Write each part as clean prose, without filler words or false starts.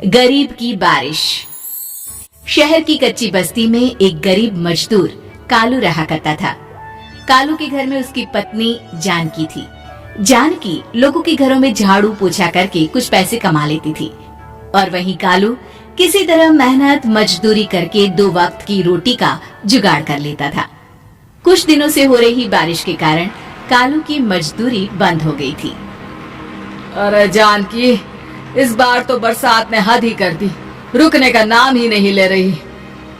गरीब की बारिश। शहर की कच्ची बस्ती में एक गरीब मजदूर कालू रहा करता था। कालू के घर में उसकी पत्नी जानकी थी। जानकी लोगों के घरों में झाड़ू पोछा करके कुछ पैसे कमा लेती थी और वहीं कालू किसी तरह मेहनत मजदूरी करके 2 वक्त की रोटी का जुगाड़ कर लेता था। कुछ दिनों से हो रही बारिश के कारण कालू की मजदूरी बंद हो गई थी। अरे जानकी, इस बार तो बरसात ने हद ही कर दी, रुकने का नाम ही नहीं ले रही।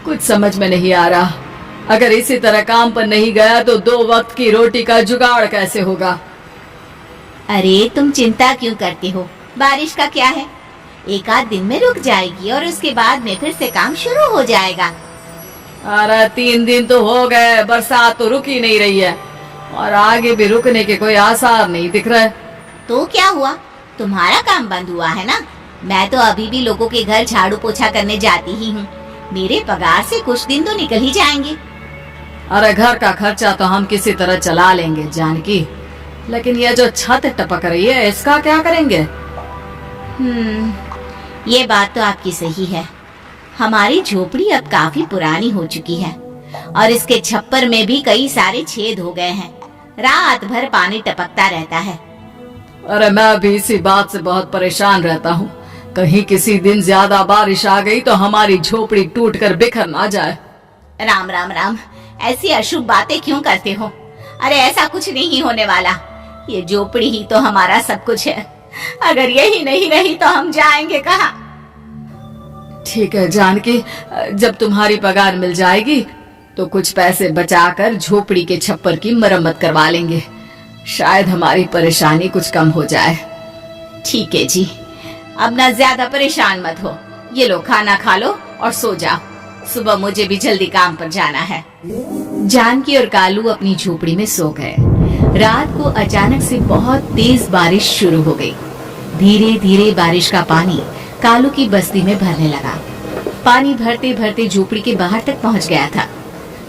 कुछ समझ में नहीं आ रहा, अगर इसी तरह काम पर नहीं गया तो 2 वक्त की रोटी का जुगाड़ कैसे होगा। अरे तुम चिंता क्यों करते हो, बारिश का क्या है, 1 आध दिन में रुक जाएगी और उसके बाद में फिर से काम शुरू हो जाएगा। अरे 3 दिन तो हो गए, बरसात तो रुक ही नहीं रही है और आगे भी रुकने के कोई आसार नहीं दिख रहे। तो क्या हुआ, तुम्हारा काम बंद हुआ है ना। मैं तो अभी भी लोगों के घर झाड़ू पोछा करने जाती ही हूँ। मेरे पगार से कुछ दिन तो निकल ही जाएंगे। अरे घर का खर्चा तो हम किसी तरह चला लेंगे जानकी, लेकिन ये जो छत टपक रही है इसका क्या करेंगे। ये बात तो आपकी सही है। हमारी झोपड़ी अब काफी पुरानी हो चुकी है और इसके छप्पर में भी कई सारे छेद हो गए हैं। रात भर पानी टपकता रहता है। अरे मैं भी इसी बात से बहुत परेशान रहता हूँ, कहीं किसी दिन ज्यादा बारिश आ गई तो हमारी झोपड़ी टूटकर बिखर ना जाए। राम राम राम, ऐसी अशुभ बातें क्यों करते हो। अरे ऐसा कुछ नहीं होने वाला, ये झोपड़ी ही तो हमारा सब कुछ है। अगर यही नहीं रही तो हम जाएंगे कहाँ। ठीक है जानकी, जब तुम्हारी पगार मिल जाएगी तो कुछ पैसे बचाकर झोपड़ी के छप्पर की मरम्मत करवा लेंगे, शायद हमारी परेशानी कुछ कम हो जाए। ठीक है जी, अब ना ज्यादा परेशान मत हो। ये लो खाना खा लो और सो जाओ, सुबह मुझे भी जल्दी काम पर जाना है। जानकी और कालू अपनी झोपड़ी में सो गए। रात को अचानक से बहुत तेज बारिश शुरू हो गई। धीरे धीरे बारिश का पानी कालू की बस्ती में भरने लगा। पानी भरते भरते झोपड़ी के बाहर तक पहुंच गया था।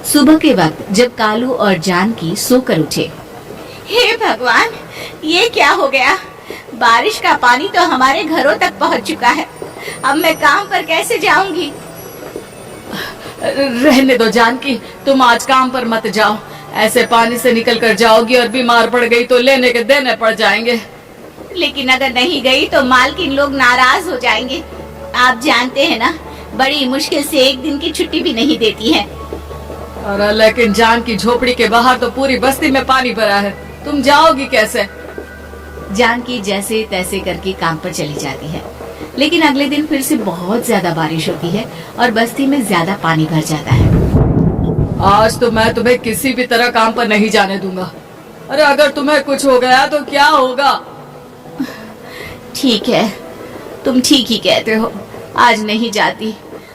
सुबह के वक्त जब कालू और जानकी सोकर उठे, हे भगवान, ये क्या हो गया। बारिश का पानी तो हमारे घरों तक पहुंच चुका है। अब मैं काम पर कैसे जाऊंगी। रहने दो जानकी, तुम आज काम पर मत जाओ। ऐसे पानी से निकल कर जाओगी और बीमार पड़ गई तो लेने के देने पड़ जाएंगे। लेकिन अगर नहीं गई तो मालकिन लोग नाराज हो जाएंगे। आप जानते हैं ना, बड़ी मुश्किल से 1 दिन की छुट्टी भी नहीं देती है। अरे लेकिन जानकी, झोपड़ी के बाहर तो पूरी बस्ती में पानी भरा है, तुम जाओगी कैसे। जानकी जैसे तैसे करके काम पर चली जाती है, लेकिन अगले दिन फिर से बहुत ज्यादा बारिश होती है और बस्ती में ज्यादा पानी भर जाता है। आज तो मैं तुम्हें किसी भी तरह काम पर नहीं जाने दूंगा। अरे अगर तुम्हें कुछ हो गया तो क्या होगा। ठीक है, तुम ठीक ही कहते हो, आज नहीं जाती।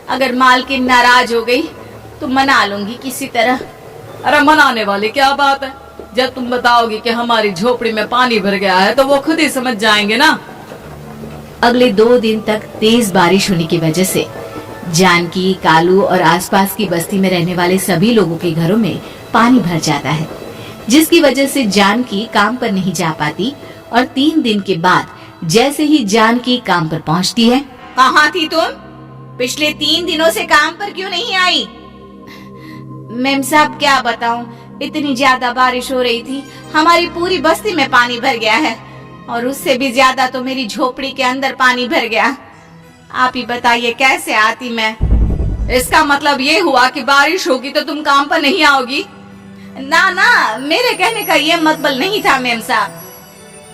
अगर मालकिन नाराज हो गई तो मना लूंगी किसी तरह। अरे मनाने वाली क्या बात है, जब तुम बताओगी कि हमारी झोपड़ी में पानी भर गया है तो वो खुद ही समझ जाएंगे ना। अगले 2 दिन तक तेज बारिश होने की वजह से जानकी, कालू और आसपास की बस्ती में रहने वाले सभी लोगों के घरों में पानी भर जाता है, जिसकी वजह से जानकी काम पर नहीं जा पाती। और 3 दिन के बाद जैसे ही जानकी काम पर पहुंचती है, कहाँ थी तुम? पिछले 3 दिनों से काम पर क्यों नहीं आई? मेम साहब क्या बताऊं, इतनी ज्यादा बारिश हो रही थी, हमारी पूरी बस्ती में पानी भर गया है और उससे भी ज्यादा तो मेरी झोपड़ी के अंदर पानी भर गया। आप ही बताइए कैसे आती मैं। इसका मतलब ये हुआ कि बारिश होगी तो तुम काम पर नहीं आओगी। ना ना, मेरे कहने का ये मतलब नहीं था मेम साहब।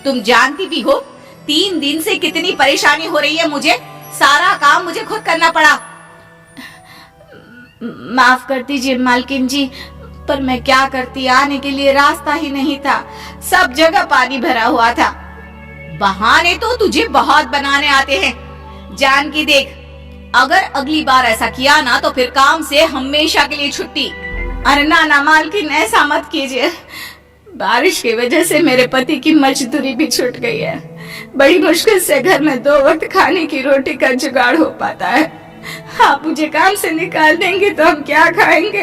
तुम जानती भी हो 3 दिन से कितनी परेशानी हो रही है मुझे, सारा काम मुझे खुद करना पड़ा। माफ कर दीजिए मालकिन जी, पर मैं क्या करती, आने के लिए रास्ता ही नहीं था, सब जगह पानी भरा हुआ था। बहाने तो तुझे बहुत बनाने आते हैं। जानकी देख, अगर अगली बार ऐसा किया ना तो फिर काम से हमेशा के लिए छुट्टी। अरे ना ना मालकिन, ऐसा मत कीजिए। बारिश की वजह से मेरे पति की मजदूरी भी छूट गई है। बड़ी मुश्किल से घर में 2 वक्त खाने की रोटी का जुगाड़ हो पाता है। आप मुझे काम से निकाल देंगे तो हम क्या खाएंगे।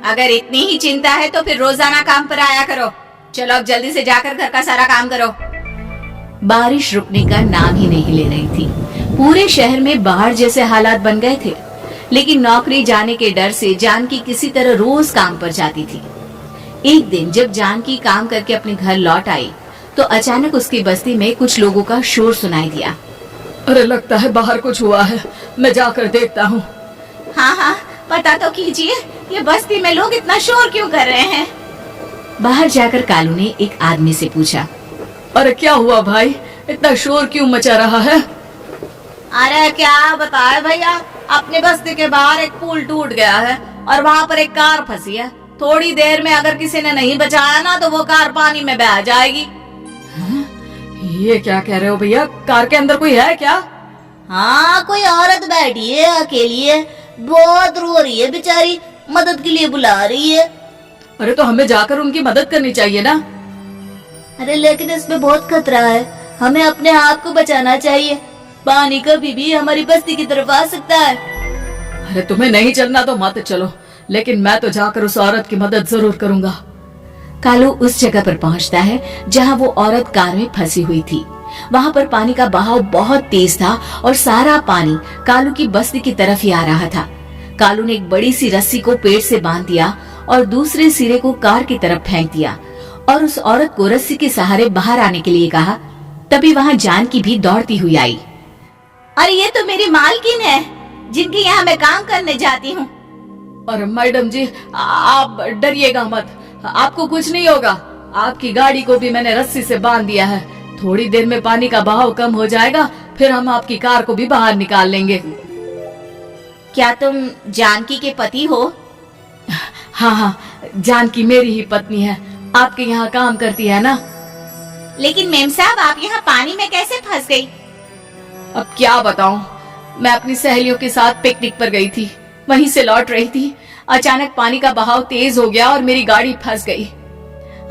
अगर इतनी ही चिंता है तो फिर रोजाना काम पर आया करो। चलो अब जल्दी से जाकर घर का सारा काम करो। बारिश रुकने का नाम ही नहीं ले रही थी। पूरे शहर में बाढ़ जैसे हालात बन गए थे, लेकिन नौकरी जाने के डर से जानकी किसी तरह रोज काम पर जाती थी। एक दिन जब जानकी काम करके अपने घर लौट आई तो अचानक उसकी बस्ती में कुछ लोगों का शोर सुनाई दिया। अरे लगता है बाहर कुछ हुआ है, मैं जाकर देखता हूँ। हाँ हाँ, पता तो कीजिए, ये बस्ती में लोग इतना शोर क्यों कर रहे हैं। बाहर जाकर कालू ने एक आदमी से पूछा, अरे क्या हुआ भाई, इतना शोर क्यों मचा रहा है? अरे क्या बताए भैया, अपने बस्ती के बाहर एक पुल टूट गया है और वहाँ पर एक कार फंसी है। थोड़ी देर में अगर किसी ने नहीं बचाया ना तो वो कार पानी में बह जाएगी। ये क्या कह रहे हो भैया, कार के अंदर कोई है क्या? हाँ, कोई औरत बैठी है, अकेली है, बहुत रो रही है बेचारी, मदद के लिए बुला रही है। अरे तो हमें जाकर उनकी मदद करनी चाहिए ना। अरे लेकिन इसमें बहुत खतरा है, हमें अपने आप को बचाना चाहिए। पानी कभी भी हमारी बस्ती की तरफ आ सकता है। अरे तुम्हें नहीं चलना तो मत चलो, लेकिन मैं तो जाकर उस औरत की मदद जरूर करूंगा। कालू उस जगह पर पहुंचता है जहां वो औरत कार में फंसी हुई थी। वहां पर पानी का बहाव बहुत तेज था और सारा पानी कालू की बस्ती की तरफ ही आ रहा था। कालू ने एक बड़ी सी रस्सी को पेड़ से बांध दिया और दूसरे सिरे को कार की तरफ फेंक दिया और उस औरत को रस्सी के सहारे बाहर आने के लिए कहा। तभी वहां जानकी भी दौड़ती हुई आई। अरे ये तो मेरी मालकिन है, जिनके यहाँ मैं काम करने जाती हूँ। और मैडम जी, आप डरिएगा मत, आपको कुछ नहीं होगा। आपकी गाड़ी को भी मैंने रस्सी से बांध दिया है। थोड़ी देर में पानी का बहाव कम हो जाएगा, फिर हम आपकी कार को भी बाहर निकाल लेंगे। क्या तुम जानकी के पति हो? हाँ हाँ, जानकी मेरी ही पत्नी है, आपके यहाँ काम करती है ना। लेकिन मेम साहब, आप यहाँ पानी में कैसे फंस गई? अब क्या बताऊं, मैं अपनी सहेलियों के साथ पिकनिक पर गई थी, वहीं से लौट रही थी। अचानक पानी का बहाव तेज हो गया और मेरी गाड़ी फंस गई।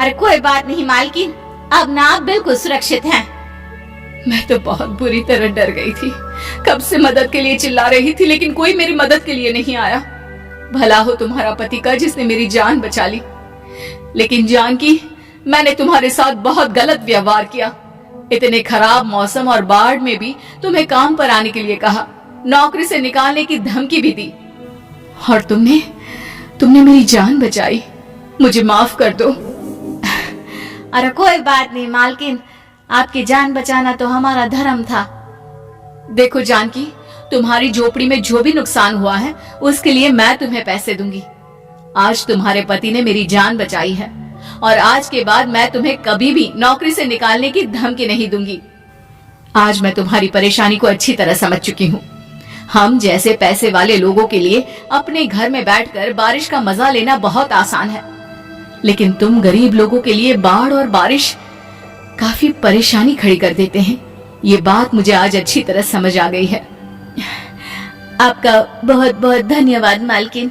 अरे कोई बात नहीं मालकिन, अब ना आप बिल्कुल सुरक्षित हैं। मैं तो बहुत बुरी तरह डर गई थी, कब से मदद के लिए चिल्ला रही थी, लेकिन कोई मेरी मदद के लिए नहीं आया। भला हो तुम्हारा पति का जिसने मेरी जान बचा ली। लेकिन जानकी, मैंने तुम्हारे साथ बहुत गलत व्यवहार किया। इतने खराब मौसम और बाढ़ में भी तुम्हें काम पर आने के लिए कहा, नौकरी से निकालने की धमकी भी दी, और तुमने मेरी जान बचाई। मुझे माफ कर दो। अरे कोई बात नहीं मालकिन, आपकी जान बचाना तो हमारा धर्म था। देखो जानकी, तुम्हारी झोपड़ी में जो भी नुकसान हुआ है उसके लिए मैं तुम्हें पैसे दूंगी। आज तुम्हारे पति ने मेरी जान बचाई है और आज के बाद मैं तुम्हें कभी भी नौकरी से निकालने की धमकी नहीं दूंगी। आज मैं तुम्हारी परेशानी को अच्छी तरह समझ चुकी हूँ। हम जैसे पैसे वाले लोगों के लिए अपने घर में बैठकर बारिश का मजा लेना बहुत आसान है, लेकिन तुम गरीब लोगों के लिए बाढ़ और बारिश काफी परेशानी खड़ी कर देते हैं। ये बात मुझे आज अच्छी तरह समझ आ गई है। आपका बहुत बहुत धन्यवाद मालकिन।